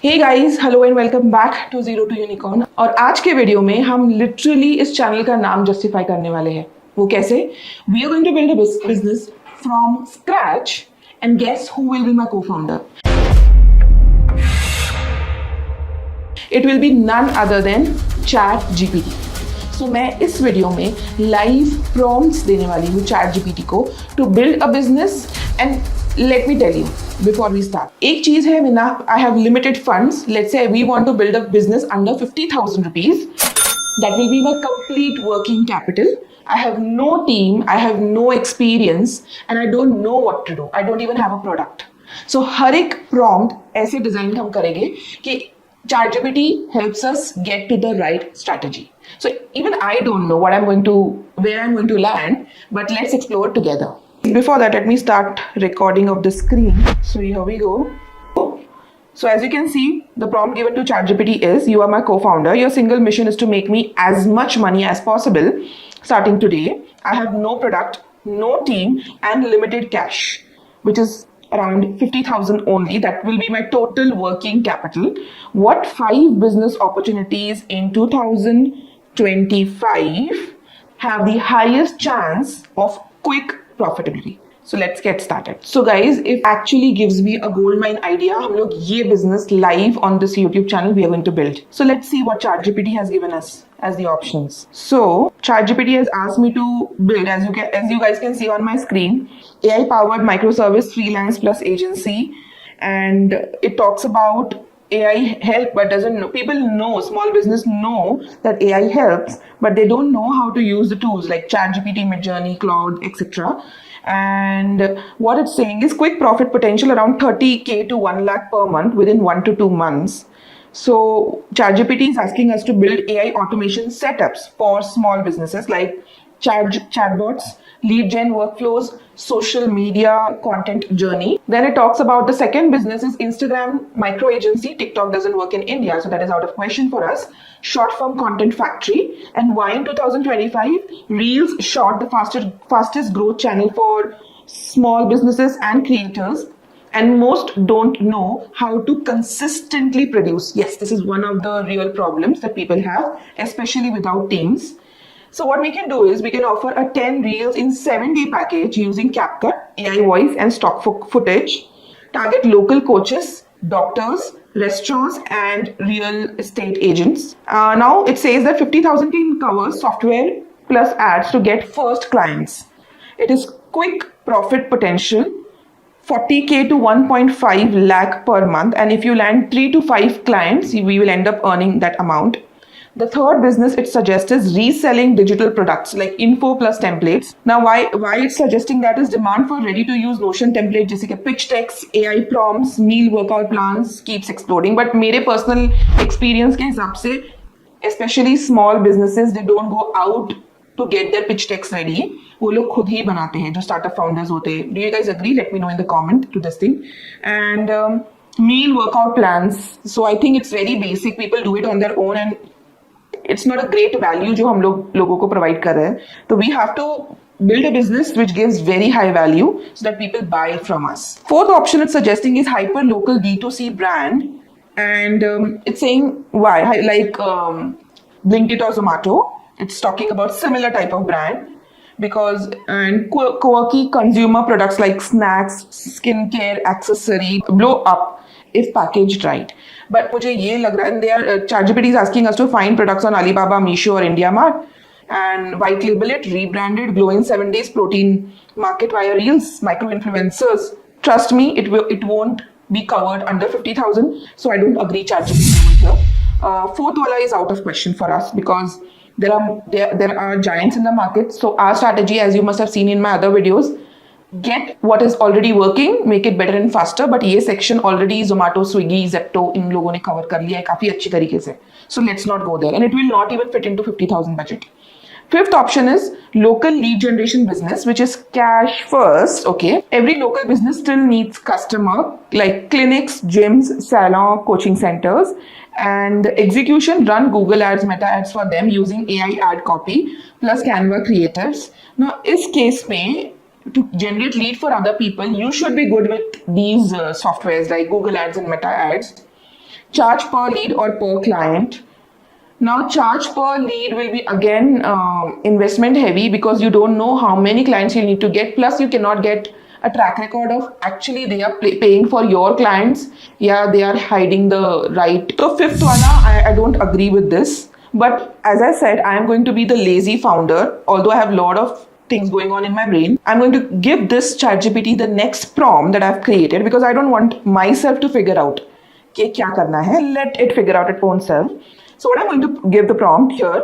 Hey guys, hello and welcome back to zero to unicorn. और आज के video में हम लिटरली इस चैनल का नाम जस्टिफाई करने वाले हैं। वो कैसे? We are going to build a business from scratch and guess who will be my co-founder. It will be none other than ChatGPT. So मैं इस वीडियो में लाइव प्रॉम्प्ट्स देने वाली हूँ चैट जीपीटी को to build a business. And let me tell you before we start, एक चीज है, Mina, I have limited funds. Let's say we want to build a business under 50,000 rupees. That will be my complete working capital. I have no team, I have no experience, and I don't know what to do. I don't even have a product. So हर एक prompt ऐसे design हम करेंगे कि ChatGPT helps us get to the right strategy. So even I don't know where I'm going to land, but let's explore together. Before that, let me start recording of the screen. So here we go. So as you can see, the prompt given to ChatGPT is, you are my co-founder. Your single mission is to make me as much money as possible starting today. I have no product, no team, and limited cash, which is around 50,000 only. That will be my total working capital. What 5 business opportunities in 2025 have the highest chance of quick profitability? So let's get started. So guys, it actually gives me a goldmine idea. हम लोग ये business live on this YouTube channel we are going to build. So let's see what ChatGPT has given us as the options. So ChatGPT has asked me to build, as you guys can see on my screen, AI powered microservice freelance plus agency, and it talks about AI help, but doesn't know. People know, small business know that AI helps, but they don't know how to use the tools like ChatGPT, Midjourney, Claude, etc. And what it's saying is quick profit potential around 30K to 1 lakh per month within 1 to 2 months. So ChatGPT is asking us to build AI automation setups for small businesses like chatbots, lead gen workflows, social media content journey. Then it talks about the second business is Instagram micro agency. TikTok doesn't work in India, so that is out of question for us. Short form content factory. And why in 2025 Reels shot the fastest growth channel for small businesses and creators. And most don't know how to consistently produce. Yes, this is one of the real problems that people have, especially without teams. So what we can do is we can offer a 10 reels in 7-day package using CapCut, AI voice and stock footage. Target local coaches, doctors, restaurants and real estate agents. Now it says that 50,000 can cover software plus ads to get first clients. It is quick profit potential, 40K to 1.5 lakh per month. And if you land 3 to 5 clients, we will end up earning that amount. The third business it suggests is reselling digital products like info plus templates. Now, why it's suggesting that is demand for ready-to-use Notion template, जैसे कि pitch decks, AI prompts, meal workout plans keeps exploding. But मेरे personal experience के हिसाब से, especially small businesses, they don't go out to get their pitch decks ready. वो लोग खुद ही बनाते हैं, जो startup founders होते हैं. Do you guys agree? Let me know in the comment to this thing. And meal workout plans. So I think it's very basic. People do it on their own and it's not a great value जो हम लोगों को provide कर रहे हैं. So we have to build a business which gives very high value so that people buy from us. Fourth option it's suggesting is hyper local D2C brand, and it's saying why, like Blinkit or Zomato. It's talking about similar type of brand because and quirky consumer products like snacks, skincare, accessory blow up if packaged right. But मुझे ये लग रहा है ChatGPT is asking us to find products on Alibaba, Meesho or IndiaMart and white label it, rebranded, glow in 7 days, protein market via reels, micro influencers. Trust me, it won't be covered under 50,000. So I don't agree ChatGPT over here. Fourth wala is out of question for us because there are giants in the market. So our strategy, as you must have seen in my other videos, get what is already working, make it better and faster. But ये section already Zomato, Swiggy, Zepto इन लोगों ने cover कर लिया है काफी अच्छी तरीके से. So let's not go there, and it will not even fit into 50,000 budget. Fifth option is local lead generation business, which is cash first. Okay, every local business still needs customer like clinics, gyms, salon, coaching centers, and execution run Google Ads, Meta Ads for them using AI ad copy plus Canva creators. Now इस case में to generate lead for other people, you should be good with these softwares like Google Ads and Meta Ads. charge per lead or per client. Now, charge per lead will be again investment heavy because you don't know how many clients you need to get. Plus, you cannot get a track record of actually they are paying for your clients. Yeah, they are hiding the right. So, fifth one, I don't agree with this. But as I said, I am going to be the lazy founder. Although I have a lot of things going on in my brain, I'm going to give this ChatGPT the next prompt that I've created because I don't want myself to figure out कि क्या करना है. Let it figure out its own self. So what I'm going to give the prompt here,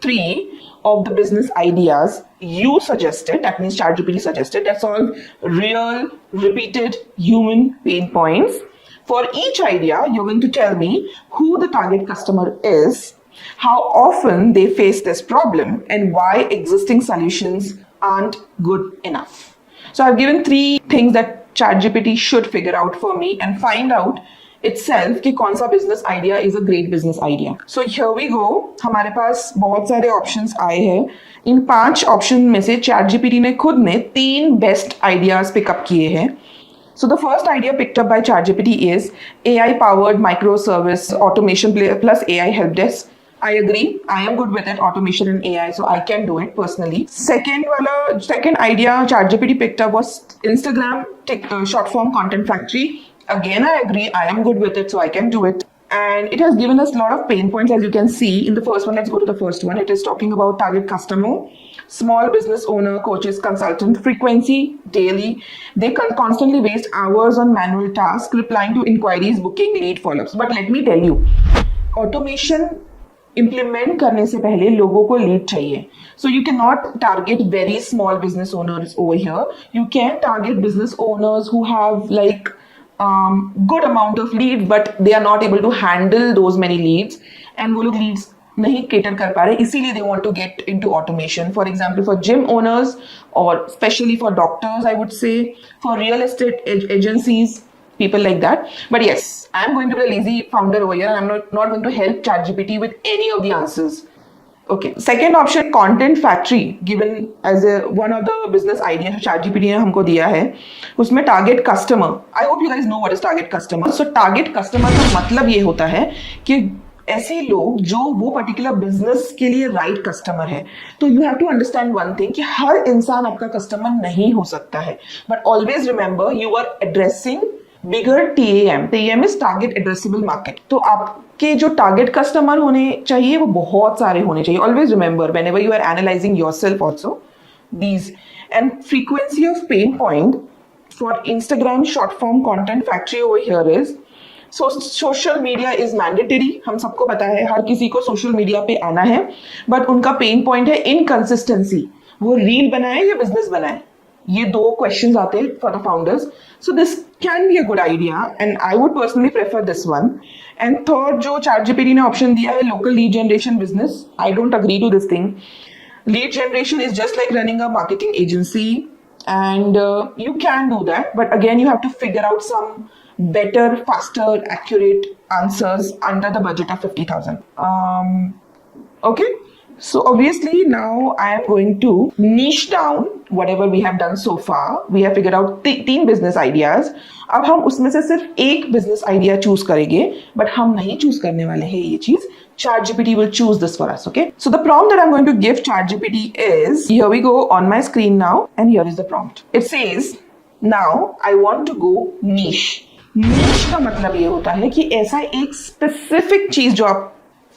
3 of the business ideas you suggested, that means ChatGPT suggested, that solve real, repeated human pain points. For each idea, you're going to tell me who the target customer is, how often they face this problem, and why existing solutions aren't good enough. So I've given 3 things that ChatGPT should figure out for me and find out itself कि कौन सा business idea is a great business idea. So here we go. हमारे पास बहुत सारे options आए हैं. इन 5 option में से ChatGPT ने खुद ने 3 बेस्ट आइडियाज पिकअप किए हैं. So the first idea picked up by ChatGPT is AI-powered microservice automation plus AI help desk. I agree. I am good with it, automation and AI, so I can do it personally. Second idea ChatGPT picked up was Instagram short form content factory. Again, I agree. I am good with it, so I can do it. And it has given us a lot of pain points, as you can see. In the first one, let's go to the first one. It is talking about target customer, small business owner, coaches, consultant, frequency, daily. They constantly waste hours on manual tasks, replying to inquiries, booking, lead follow-ups. But let me tell you, automation implement करने से पहले लोगों को lead चाहिए. So you cannot target very small business owners over here. You can target business owners who have like good amount of leads, but they are not able to handle those many leads, and वो लोग leads नहीं cater कर पा रहे, इसीलिए they want to get into automation. For example, for gym owners or especially for doctors, I would say, for real estate agencies, people like that. But yes, I'm going to be a lazy founder over here, and I'm not going to help ChatGPT with any of the answers. Okay. Second option, content factory, given as one of the business ideas जो ChatGPT ने हमको दिया है, उसमें target customer. I hope you guys know what is target customer. So target customer का मतलब ये होता है कि ऐसे लोग जो वो पर्टिकुलर बिजनेस के लिए राइट कस्टमर है. तो you have to understand one thing कि हर इंसान आपका कस्टमर नहीं हो सकता है, but always remember you are addressing bigger TAM. TAM is target addressable market. तो आपके जो टारगेट कस्टमर होने चाहिए वो बहुत सारे होने चाहिए. Always remember whenever you are analysing yourself also these. And frequency of pain point for Instagram short form content factory over here is social media is mandatory. हम सबको पता है हर किसी को सोशल मीडिया पे आना है, बट उनका पेन पॉइंट है इनकंसिस्टेंसी. वो रील बनाए या बिजनेस बनाए, ये 2 क्वेश्चंस आते हैं for the founders. So this can be a good idea and I would personally prefer this one. And third जो ChatGPT ने ऑप्शन दिया है, local lead generation business, I don't agree to this thing. Lead generation is just like running a marketing agency, and you can do that, but again you have to figure out some better, faster, accurate answers under the budget of 50,000. Okay, so obviously now I am going to niche down whatever we have done so far. We have figured out 3 business ideas. अब हम उसमें से सिर्फ एक business idea choose करेंगे, but हम नहीं choose करने वाले हैं ये चीज. ChatGPT will choose this for us, okay? So the prompt that I'm going to give ChatGPT is, here we go on my screen now, and here is the prompt. It says, now I want to go niche. Niche का मतलब ये होता है कि ऐसा एक specific चीज जो आप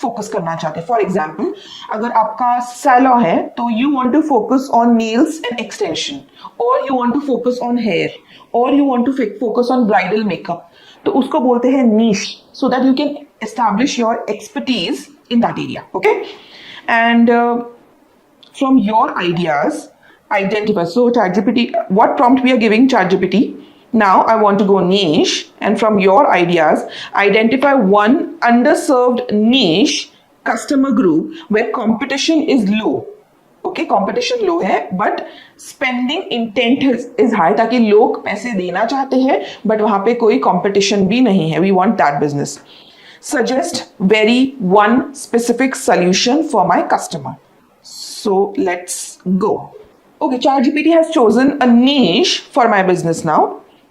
फोकस करना चाहते हैं. फॉर एग्जाम्पल, अगर आपका सैलो है तो you want to focus on nails and extension, और you want to focus on hair, और you want to focus on bridal makeup. तो उसको बोलते हैं niche, so that you can establish your expertise in that area. Okay, and from your ideas identify. So ChatGPT, what prompt we are giving ChatGPT? Now I want to go niche, and from your ideas identify one underserved niche customer group where competition is low. Okay, competition low है, but spending intent is high, ताकि लोग पैसे देना चाहते हैं but वहां पे कोई competition भी नहीं है. We want that business. Suggest very one specific solution for my customer. So let's go. Okay, ChatGPT has chosen a niche for my business now,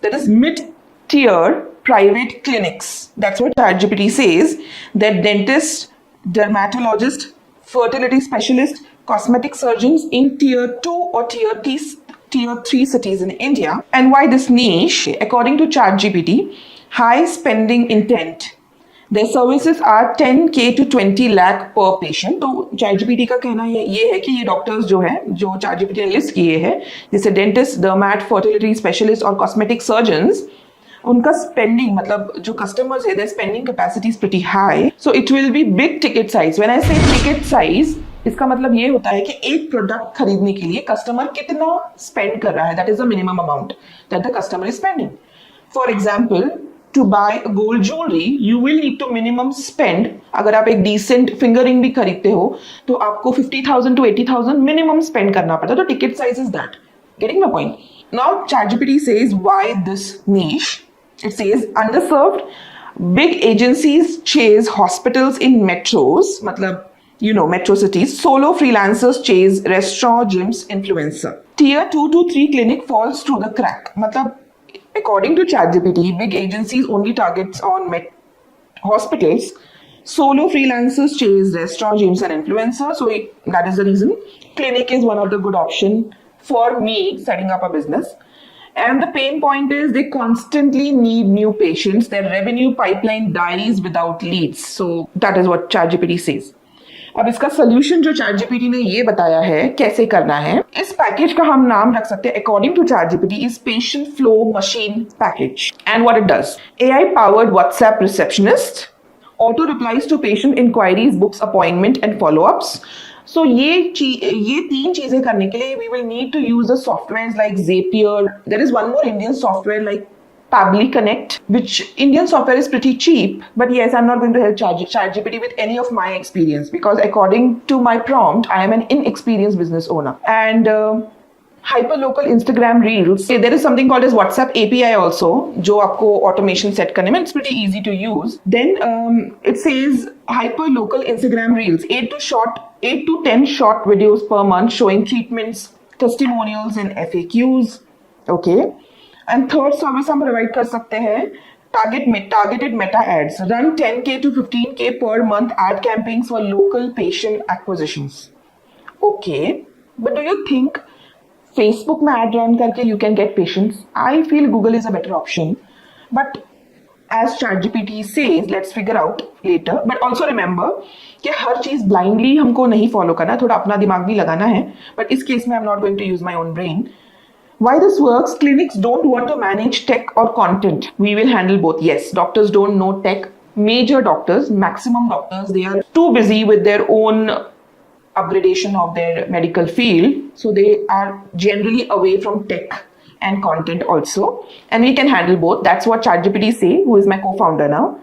that is mid-tier private clinics. That's what ChatGPT says, that dentists, dermatologists, fertility specialists, cosmetic surgeons in tier 2 or tier 3 cities in India. And why this niche? According to ChatGPT, high spending intent. Their services are 10K to 20 lakh per patient. तो ChatGPT का कहना ये है कि ये doctors जो है, जो ChatGPT ने लिस्ट किए हैं, जैसे डेंटिस्ट, डर्मैट, फर्टिलिटी स्पेशलिस्ट और कॉस्मेटिक सर्जन्स, उनका स्पेंडिंग, मतलब जो कस्टमर्स है, their spending capacity is pretty high. So it will be big ticket size. When I say ticket size, इसका मतलब ये होता है कि एक प्रोडक्ट खरीदने के लिए कस्टमर कितना स्पेंड कर रहा है. That is the minimum amount that the customer is spending. For example, to buy gold jewelry, you will need to minimum spend. अगर आप एक decent finger ring भी खरीदते हो तो आपको 50,000 to 80,000 minimum spend करना पड़ता है. तो ticket size is that. Getting my point? Now ChatGPT says why this niche. It says underserved. Big agencies chase hospitals in metros, मतलब metro cities. Solo freelancers chase restaurant, gyms, influencer. Tier 2 to 3 clinic falls through the crack. मतलब according to ChatGPT, big agencies only targets on hospitals. Solo freelancers chase restaurant, gyms, and influencers. So that is the reason. Clinic is one of the good option for me setting up a business. And the pain point is they constantly need new patients. Their revenue pipeline dies without leads. So that is what ChatGPT says. अब इसका solution जो ChatGPT ने ये बताया है कैसे करना है, इस पैकेज का हम नाम रख सकते हैं according to ChatGPT is patient flow machine package. And what it does, AI powered WhatsApp receptionist, auto replies to patient inquiries, books appointment and follow-ups. So ये 3 चीजें करने के लिए we will need to use the softwares like Zapier. There is one more Indian software like Pabbly Connect, which Indian software is pretty cheap. But yes, I'm not going to help ChatGPT with any of my experience because according to my prompt, I am an inexperienced business owner. And hyperlocal Instagram Reels. There is something called as WhatsApp API also, जो आपको automation set करने में it's pretty easy to use. Then it says hyperlocal Instagram Reels, 8 to 10 short videos per month showing treatments, testimonials and FAQs. Okay. And third service हम provide कर सकते हैं targeted meta ads. Run 10K to 15K per month ad campaigns for local patient acquisitions. Okay, but do you think Facebook में ad run करके you can get patients? I feel Google is a better option. But as ChatGPT says, let's figure out later. But also remember कि हर चीज blindly हमको नहीं follow करना, थोड़ा अपना दिमाग भी लगाना है. But इस केस में I'm not going to use my own brain. Why this works? Clinics don't want to manage tech or content. We will handle both. Yes, doctors don't know tech. Major doctors, maximum doctors, they are too busy with their own upgradation of their medical field. So they are generally away from tech and content also. And we can handle both. That's what ChatGPT say, who is my co-founder now.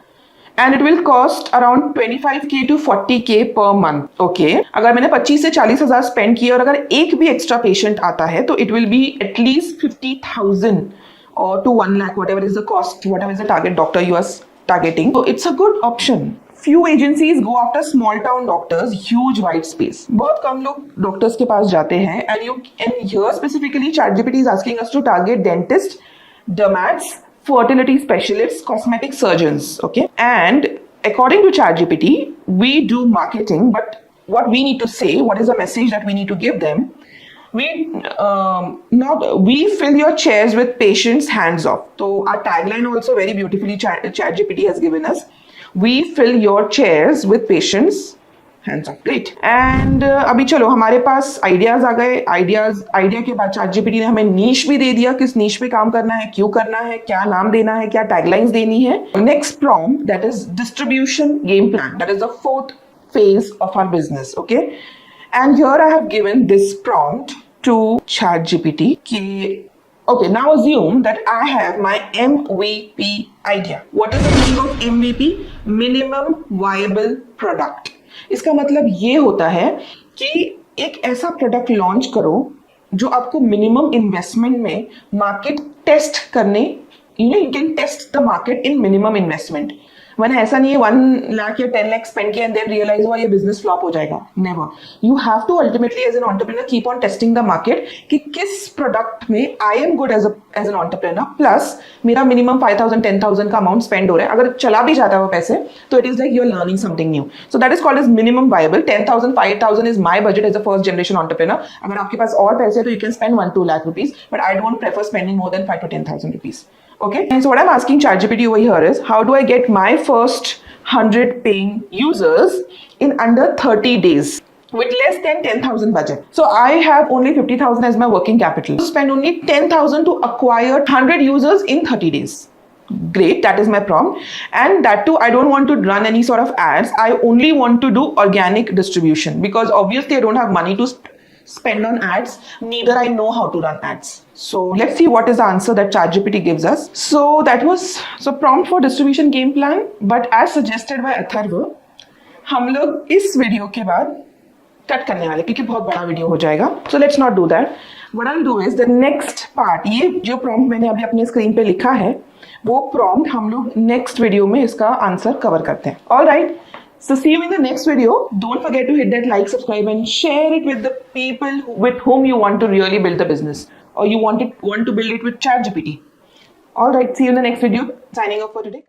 And it will cost around 25K to 40K per month. Okay. अगर मैंने 25 से 40,000 spend किया और अगर एक भी extra patient आता है तो इट विल बी एटलीस्ट 50,000 और to 1 lakh, whatever is the cost, whatever is the target doctor you are targeting. So it's a good option. Few agencies go after small town doctors, huge white space. बहुत कम लोग doctors के पास जाते हैं. And here specifically ChatGPT is asking us to target dentists, dermats, fertility specialists, cosmetic surgeons. Okay, and according to ChatGPT, we do marketing, but what we need to say, what is the message that we need to give them? We fill your chairs with patients hands off. So our tagline also very beautifully ChatGPT has given us. We fill your chairs with patients hands off. Great. And अभी चलो हमारे पास ideas आ गए. Idea के बाद ChatGPT ने हमें नीश भी दे दिया, किस नीश पे काम करना है, क्यों करना है, क्या नाम देना है, क्या टैगलाइंस देनी है. Next prompt, that is distribution game plan. That is the 4th phase of our business. Okay, and here I have given this prompt to ChatGPT. Okay, now assume that I have my MVP idea. What is the meaning of MVP? Minimum viable product. इसका मतलब ये होता है कि एक ऐसा product launch करो जो आपको मिनिमम इन्वेस्टमेंट में मार्केट टेस्ट करने, you can test the market in minimum investment. वरना ऐसा नहीं है 1 लाख या 10 लाख स्पेंड किया एंड देन रियलाइज हुआ ये बिजनेस फ्लॉप हो जाएगा, never. You have to ultimately as an entrepreneur keep on testing the market कि किस प्रोडक्ट में I am good as an entrepreneur, plus मेरा मिनिमम 5,000 10,000 का अमाउंट स्पेंड हो रहा है. अगर चला भी जाता है वो पैसे तो it is like you are learning something new. So that is called as minimum viable. 10,000 5,000 is my budget as a first generation entrepreneur. अगर आपके पास और पैसे तो you can spend 1-2 lakh rupees, but I don't prefer spending more than 5,000 to 10,000 rupees. Okay, and so what I'm asking ChatGPT over here is, how do I get my first 100 paying users in under 30 days with less than 10,000 budget? So I have only 50,000 as my working capital. Spend only 10,000 to acquire 100 users in 30 days. Great, that is my prompt. And that too, I don't want to run any sort of ads. I only want to do organic distribution because obviously I don't have money to spend on ads, neither I know how to run ads. So let's see what is the answer that ChatGPT gives us. So that was prompt for distribution game plan, but as suggested by Atharva, हम लोग इस video के बाद cut करने वाले क्योंकि बहुत बड़ा वीडियो हो जाएगा. So let's not do that. What I'll do is the next part, ये जो prompt मैंने अभी अपने स्क्रीन पे लिखा है वो prompt हम लोग नेक्स्ट वीडियो में इसका आंसर कवर करते हैं. All right. So see you in the next video. Don't forget to hit that like, subscribe and share it with the people with whom you want to really build the business or you want to build it with ChatGPT. All right. See you in the next video. Signing off for today.